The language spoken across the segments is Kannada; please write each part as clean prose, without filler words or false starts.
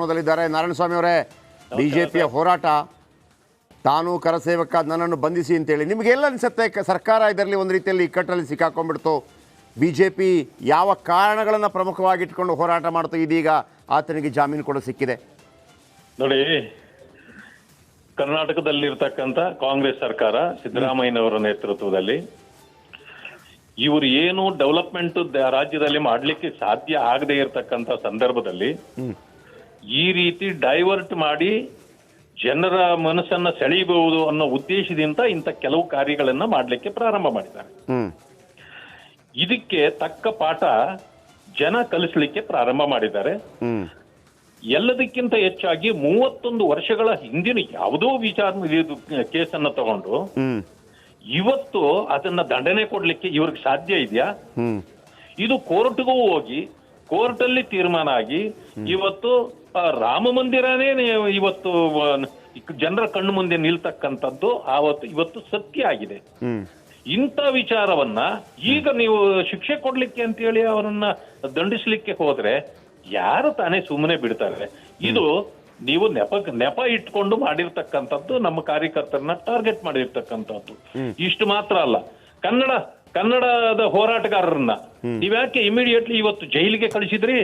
ಜಾಲತಾಣದಲ್ಲಿದ್ದಾರೆ. ನಾರಾಯಣಸ್ವಾಮಿ ಅವರೇ, ಬಿಜೆಪಿಯ ಹೋರಾಟ, ತಾನು ಕರಸೇವಕ, ನನ್ನನ್ನು ಬಂಧಿಸಿ ಅಂತೇಳಿ, ನಿಮಗೆಲ್ಲ ಅನಿಸುತ್ತೆ ಸರ್ಕಾರ ಇದರಲ್ಲಿ ಒಂದು ರೀತಿಯಲ್ಲಿ ಇಕ್ಕಟ್ಟಲ್ಲಿ ಸಿಕ್ಕಾಕೊಂಡ್ಬಿಡ್ತು? ಬಿಜೆಪಿ ಯಾವ ಕಾರಣಗಳನ್ನು ಪ್ರಮುಖವಾಗಿ ಇಟ್ಕೊಂಡು ಹೋರಾಟ ಮಾಡ್ತು? ಇದೀಗ ಆತನಿಗೆ ಜಾಮೀನು ಕೂಡ ಸಿಕ್ಕಿದೆ. ನೋಡಿ, ಕರ್ನಾಟಕದಲ್ಲಿರ್ತಕ್ಕಂಥ ಕಾಂಗ್ರೆಸ್ ಸರ್ಕಾರ ಸಿದ್ದರಾಮಯ್ಯನವರ ನೇತೃತ್ವದಲ್ಲಿ ಇವರು ಏನು ಡೆವಲಪ್ಮೆಂಟ್ ರಾಜ್ಯದಲ್ಲಿ ಮಾಡ್ಲಿಕ್ಕೆ ಸಾಧ್ಯ ಆಗದೆ ಇರತಕ್ಕಂಥ ಸಂದರ್ಭದಲ್ಲಿ ಈ ರೀತಿ ಡೈವರ್ಟ್ ಮಾಡಿ ಜನರ ಮನಸ್ಸನ್ನ ಸೆಳೆಯಬಹುದು ಅನ್ನೋ ಉದ್ದೇಶದಿಂದ ಇಂಥ ಕೆಲವು ಕಾರ್ಯಗಳನ್ನ ಮಾಡ್ಲಿಕ್ಕೆ ಪ್ರಾರಂಭ ಮಾಡಿದ್ದಾರೆ. ಇದಕ್ಕೆ ತಕ್ಕ ಪಾಠ ಜನ ಕಲಿಸ್ಲಿಕ್ಕೆ ಪ್ರಾರಂಭ ಮಾಡಿದ್ದಾರೆ. ಎಲ್ಲದಕ್ಕಿಂತ ಹೆಚ್ಚಾಗಿ 31 ವರ್ಷಗಳ ಹಿಂದಿನ ಯಾವುದೋ ಕೇಸನ್ನ ತಗೊಂಡು ಇವತ್ತು ಅದನ್ನ ದಂಡನೆ ಕೊಡ್ಲಿಕ್ಕೆ ಇವ್ರಿಗೆ ಸಾಧ್ಯ ಇದೆಯಾ? ಇದು ಕೋರ್ಟ್ಗೂ ಹೋಗಿ ಕೋರ್ಟ್ ಅಲ್ಲಿ ತೀರ್ಮಾನ ಆಗಿ ಇವತ್ತು ರಾಮ ಮಂದಿರನೇ ಇವತ್ತು ಜನರ ಕಣ್ಣು ಮುಂದೆ ನಿಲ್ತಕ್ಕಂಥದ್ದು ಇವತ್ತು ಸತ್ಯ ಆಗಿದೆ. ಇಂಥ ವಿಚಾರವನ್ನ ಈಗ ನೀವು ಶಿಕ್ಷೆ ಕೊಡ್ಲಿಕ್ಕೆ ಅಂತ ಹೇಳಿ ಅವರನ್ನ ದಂಡಿಸ್ಲಿಕ್ಕೆ ಹೋದ್ರೆ ಯಾರು ತಾನೇ ಸುಮ್ಮನೆ ಬಿಡ್ತಾರೆ? ಇದು ನೀವು ನೆಪ ಇಟ್ಕೊಂಡು ಮಾಡಿರ್ತಕ್ಕಂಥದ್ದು, ನಮ್ಮ ಕಾರ್ಯಕರ್ತರನ್ನ ಟಾರ್ಗೆಟ್ ಮಾಡಿರ್ತಕ್ಕಂಥದ್ದು. ಇಷ್ಟು ಮಾತ್ರ ಅಲ್ಲ, ಕನ್ನಡದ ಹೋರಾಟಗಾರರನ್ನ ನೀವ್ಯಾಕೆ ಇಮಿಡಿಯೇಟ್ಲಿ ಇವತ್ತು ಜೈಲಿಗೆ ಕಳಿಸಿದ್ರಿ?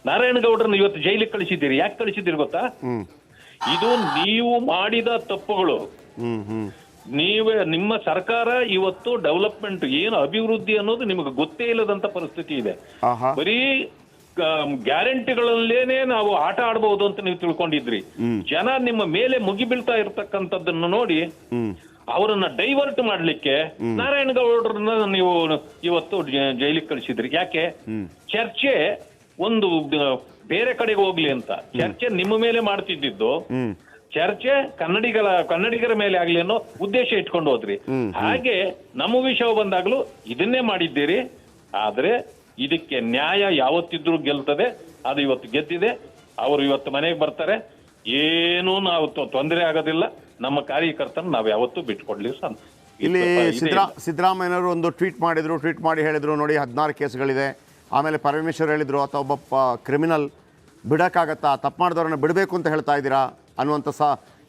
ನಾರಾಯಣಗೌಡರನ್ನ ಇವತ್ತು ಜೈಲಿಗೆ ಕಳಿಸಿದ್ದೀರಿ. ಯಾಕೆ ಕಳಿಸಿದ್ದೀರಿ ಗೊತ್ತಾ? ಇದು ನೀವು ಮಾಡಿದ ತಪ್ಪುಗಳು. ನಿಮ್ಮ ಸರ್ಕಾರ ಇವತ್ತು ಡೆವಲಪ್ಮೆಂಟ್ ಏನು ಅಭಿವೃದ್ಧಿ ಅನ್ನೋದು ನಿಮಗೆ ಗೊತ್ತೇ ಇಲ್ಲದಂತ ಪರಿಸ್ಥಿತಿ ಇದೆ. ಬರೀ ಗ್ಯಾರಂಟಿಗಳಲ್ಲೇನೆ ನಾವು ಆಟ ಆಡಬಹುದು ಅಂತ ನೀವು ತಿಳ್ಕೊಂಡಿದ್ರಿ. ಜನ ನಿಮ್ಮ ಮೇಲೆ ಮುಗಿಬೀಳ್ತಾ ಇರ್ತಕ್ಕಂಥದ್ದನ್ನು ನೋಡಿ ಅವರನ್ನ ಡೈವರ್ಟ್ ಮಾಡ್ಲಿಕ್ಕೆ ನಾರಾಯಣಗೌಡರನ್ನ ನೀವು ಇವತ್ತು ಜೈಲಿಗೆ ಕಳಿಸಿದ್ರಿ. ಯಾಕೆ? ಚರ್ಚೆ ಒಂದು ಬೇರೆ ಕಡೆಗೆ ಹೋಗ್ಲಿ ಅಂತ ಚರ್ಚೆ ನಿಮ್ಮ ಮೇಲೆ ಮಾಡ್ತಿದ್ದು, ಚರ್ಚೆ ಕನ್ನಡಿಗರ ಮೇಲೆ ಆಗ್ಲಿ ಅನ್ನೋ ಉದ್ದೇಶ ಇಟ್ಕೊಂಡು ಹೋದ್ರಿ. ಹಾಗೆ ನಮ್ಮ ವಿಷಯ ಬಂದಾಗ್ಲೂ ಇದನ್ನೇ ಮಾಡಿದ್ದೀರಿ. ಆದ್ರೆ ಇದಕ್ಕೆ ನ್ಯಾಯ ಯಾವತ್ತಿದ್ರೂ ಗೆಲ್ತದೆ. ಅದು ಇವತ್ತು ಗೆದ್ದಿದೆ. ಅವರು ಇವತ್ತು ಮನೆಗೆ ಬರ್ತಾರೆ. ಏನೂ ನಾವು ತೊಂದರೆ ಆಗೋದಿಲ್ಲ. ನಮ್ಮ ಕಾರ್ಯಕರ್ತನ ನಾವು ಯಾವತ್ತೂ ಬಿಟ್ಕೊಡ್ಲಿ. ಇಲ್ಲಿ ಸಿದ್ದರಾಮಯ್ಯನವರು ಒಂದು ಟ್ವೀಟ್ ಮಾಡಿ ಹೇಳಿದ್ರು, ನೋಡಿ 16 ಕೇಸ್ಗಳಿದೆ. ಆಮೇಲೆ ಪರಮೇಶ್ವರ್ ಹೇಳಿದ್ರು, ಅಥವಾ ಒಬ್ಬ ಕ್ರಿಮಿನಲ್ ಬಿಡೋಕ್ಕಾಗತ್ತಾ, ತಪ್ಪು ಮಾಡಿದವ್ರನ್ನ ಬಿಡಬೇಕು ಅಂತ ಹೇಳ್ತಾ ಇದ್ದೀರಾ ಅನ್ನುವಂಥ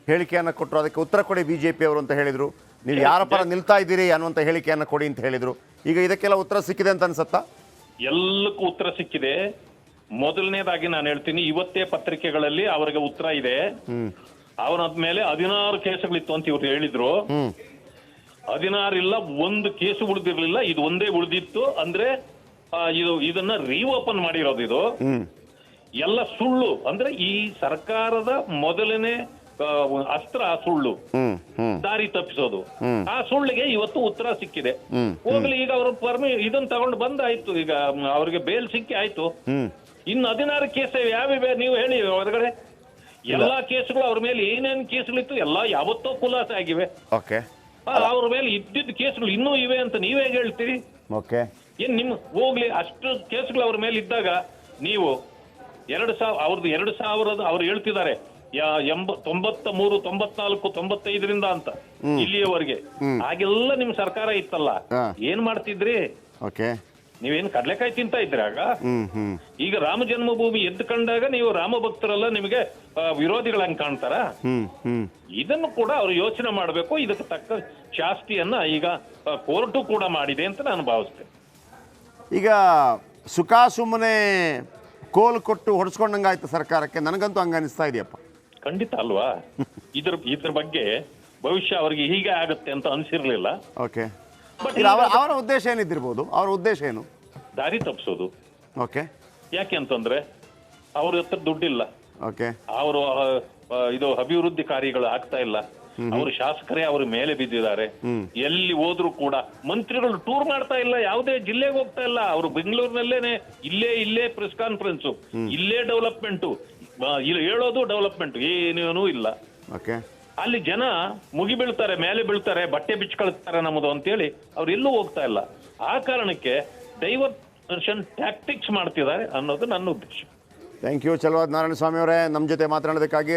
ಹೇಳಿಕೆಯನ್ನು ಕೊಟ್ಟರು. ಅದಕ್ಕೆ ಉತ್ತರ ಕೊಡಿ ಬಿಜೆಪಿ ಅವರು ಅಂತ ಹೇಳಿದರು. ನೀವು ಯಾರ ಪರ ನಿಲ್ತಾ ಇದ್ದೀರಿ ಅನ್ನುವಂಥ ಹೇಳಿಕೆಯನ್ನು ಕೊಡಿ ಅಂತ ಹೇಳಿದರು. ಈಗ ಇದಕ್ಕೆಲ್ಲ ಉತ್ತರ ಸಿಕ್ಕಿದೆ ಅಂತ ಅನ್ಸುತ್ತಾ? ಎಲ್ಲಕ್ಕೂ ಉತ್ತರ ಸಿಕ್ಕಿದೆ. ಮೊದಲನೇದಾಗಿ ನಾನು ಹೇಳ್ತೀನಿ, ಇವತ್ತೇ ಪತ್ರಿಕೆಗಳಲ್ಲಿ ಅವರಿಗೆ ಉತ್ತರ ಇದೆ. ಅವನಾದ್ಮೇಲೆ 16 ಕೇಸುಗಳಿತ್ತು ಅಂತ ಇವ್ರು ಹೇಳಿದ್ರು. 16 ಇಲ್ಲ, ಒಂದು ಕೇಸು ಉಳಿದಿರ್ಲಿಲ್ಲ. ಇದು ಒಂದೇ ಉಳಿದಿತ್ತು. ಅಂದ್ರೆ ಇದನ್ನ ರೀಓಪನ್ ಮಾಡಿರೋದು. ಇದು ಎಲ್ಲ ಸುಳ್ಳು. ಅಂದ್ರೆ ಈ ಸರ್ಕಾರದ ಮೊದಲನೇ ಅಸ್ತ್ರ ಸುಳ್ಳು, ದಾರಿ ತಪ್ಪಿಸೋದು. ಆ ಸುಳ್ಳಿಗೆ ಇವತ್ತು ಉತ್ತರ ಸಿಕ್ಕಿದೆ. ಹೋಗ್ಲಿ, ಈಗ ಅವರು ಇದನ್ನ ತಗೊಂಡು ಬಂದಾಯ್ತು. ಈಗ ಅವ್ರಿಗೆ ಬೇಲ್ ಸಿಕ್ಕಿ ಆಯ್ತು. ಇನ್ನು 16 ಕೇಸ್ ಯಾವಿವೆ ನೀವು ಹೇಳಿ ಹೊರಗಡೆ? ಎಲ್ಲಾ ಕೇಸುಗಳು ಅವ್ರ ಮೇಲೆ ಏನೇನ್ ಕೇಸುಗಳಿತ್ತು ಎಲ್ಲ ಯಾವತ್ತೋ ಖುಲಾಸೆ ಆಗಿವೆ. ಅವ್ರ ಮೇಲೆ ಇದ್ದಿದ್ದ ಕೇಸುಗಳು ಇನ್ನೂ ಇವೆ ಅಂತ ನೀವೇ ಹೇಳ್ತೀರಿ? ಏನ್ ನಿಮ್ ಹೋಗ್ಲಿ, ಅಷ್ಟು ಕೇಸುಗಳು ಅವ್ರ ಮೇಲೆ ಇದ್ದಾಗ ನೀವು 2000 ಅವ್ರು ಹೇಳ್ತಿದ್ದಾರೆ 93, 94, 95ರಿಂದ ಅಂತ ಇಲ್ಲಿಯವರೆಗೆ. ಹಾಗೆಲ್ಲ ನಿಮ್ ಸರ್ಕಾರ ಇತ್ತಲ್ಲ, ಏನ್ ಮಾಡ್ತಿದ್ರಿ? ನೀವೇನು ಕಡ್ಲೆಕಾಯಿ ತಿಂತ ಇದ್ರಿ ಆಗ? ಈಗ ರಾಮ ಜನ್ಮಭೂಮಿ ಎದ್ದು ಕಂಡಾಗ ನೀವು ರಾಮ ಭಕ್ತರೆಲ್ಲ ನಿಮಗೆ ವಿರೋಧಿಗಳಂಗ್ ಕಾಣ್ತಾರ? ಇದನ್ನು ಕೂಡ ಅವ್ರು ಯೋಚನೆ ಮಾಡಬೇಕು. ಇದಕ್ಕೆ ತಕ್ಕ ಶಾಸ್ತಿಯನ್ನ ಈಗ ಕೋರ್ಟು ಕೂಡ ಮಾಡಿದೆ ಅಂತ ನಾನು ಭಾವಿಸ್ತೇನೆ. ಈಗ ಸುಮ್ಮನೆ ಕೋಲ್ ಕೊಟ್ಟು ಹೊಡೆಸ್ಕೊಂಡಂಗಾಯ್ತು ಸರ್ಕಾರಕ್ಕೆ. ನನಗಂತೂ ಹಂಗ ಅನಿಸ್ತಾ ಇದೆಯಪ್ಪ. ಖಂಡಿತ ಅಲ್ವಾ? ಇದ್ರ ಬಗ್ಗೆ ಭವಿಷ್ಯ ಅವ್ರಿಗೆ ಹೀಗೆ ಆಗುತ್ತೆ ಅಂತ ಅನ್ಸಿರ್ಲಿಲ್ಲ. ಅವರ ಉದ್ದೇಶ ಏನಿದ್ದಿರ್ಬೋದು? ಅವರ ಉದ್ದೇಶ ಏನು? ದಾರಿ ತಪ್ಪಿಸೋದು. ಯಾಕೆ ಅಂತಂದ್ರೆ ಅವ್ರ ಹತ್ರ ದುಡ್ಡಿಲ್ಲ. ಅವರು ಇದು ಅಭಿವೃದ್ಧಿ ಕಾರ್ಯಗಳು ಆಗ್ತಾ ಇಲ್ಲ. ಅವರು ಶಾಸಕರೇ ಅವ್ರ ಮೇಲೆ ಬಿದ್ದಿದ್ದಾರೆ. ಎಲ್ಲಿ ಹೋದ್ರು ಕೂಡ ಮಂತ್ರಿಗಳು ಟೂರ್ ಮಾಡ್ತಾ ಇಲ್ಲ, ಯಾವುದೇ ಜಿಲ್ಲೆಗೆ ಹೋಗ್ತಾ ಇಲ್ಲ. ಅವರು ಬೆಂಗಳೂರಿನಲ್ಲೇನೆ ಇಲ್ಲೇ ಪ್ರೆಸ್ ಕಾನ್ಫರೆನ್ಸ್, ಇಲ್ಲೇ ಡೆವಲಪ್ಮೆಂಟ್, ಹೇಳೋದು ಡೆವಲಪ್ಮೆಂಟ್, ಏನೇನೂ ಇಲ್ಲ. ಅಲ್ಲಿ ಜನ ಮುಗಿಬೀಳ್ತಾರೆ, ಮೇಲೆ ಬೀಳ್ತಾರೆ, ಬಟ್ಟೆ ಬಿಚ್ಕೊಳ್ತಾರೆ ನಮ್ಮದು ಅಂತೇಳಿ ಅವ್ರು ಎಲ್ಲೂ ಹೋಗ್ತಾ ಇಲ್ಲ. ಆ ಕಾರಣಕ್ಕೆ ಡೈವರ್ಷನ್ ಟ್ಯಾಕ್ಟಿಕ್ಸ್ ಮಾಡ್ತಿದ್ದಾರೆ ಅನ್ನೋದು ನನ್ನ ಉದ್ದೇಶ. ಥ್ಯಾಂಕ್ ಯು ಚಲವಾದ್ ನಾರಾಯಣಸ್ವಾಮಿ ಅವರೇ, ನಮ್ಮ ಜೊತೆ ಮಾತನಾಡೋದಕ್ಕಾಗಿ.